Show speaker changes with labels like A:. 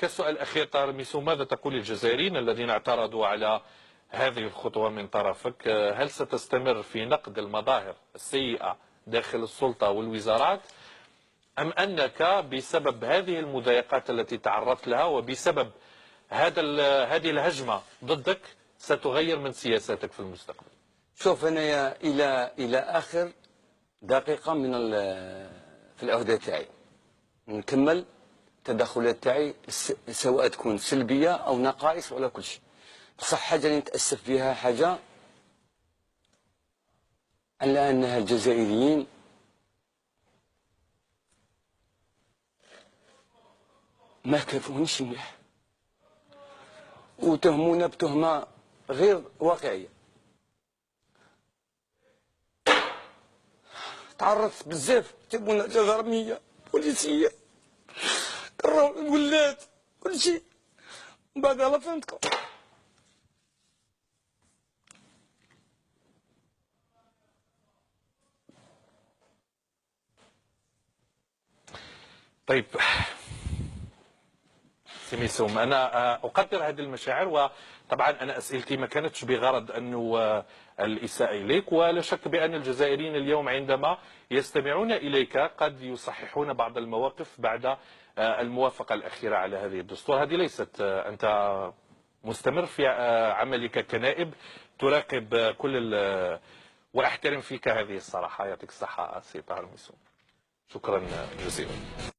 A: كسؤال أخير طاهر ميسو، ماذا تقول للجزائريين الذين اعترضوا على هذه الخطوة من طرفك؟ هل ستستمر في نقد المظاهر السيئة داخل السلطة والوزارات، أم أنك بسبب هذه المضايقات التي تعرضت لها وبسبب هذه الهجمة ضدك ستغير من سياساتك في المستقبل؟
B: شوف، أنا إلى آخر دقيقة في العهدة تاعي نكمل التدخلات تاعي، سواء تكون سلبية أو نقائص ولا كل شيء. بصح حاجة اللي نتأسف بها حاجة على أنها الجزائريين ما كافونيش مليح وتهمونا بتهمة غير واقعية. تعرضت بزاف، جابونا جزرمية بوليسية، كراو الولاد كل شيء، من بعد الله فهمتكم.
A: طيب سميسوم، أنا أقدر هذه المشاعر، وطبعا أنا أسئلتي ما كانتش بغرض أنه الإساءة إليك، ولا شك بأن الجزائريين اليوم عندما يستمعون إليك قد يصححون بعض المواقف بعد الموافقة الأخيرة على هذه الدستور. هذه ليست أنت مستمر في عملك كنائب تراقب كل وأحترم فيك هذه الصراحة. يعطيك الصحة سي طاهر ميسوم، شكرا جزيلا.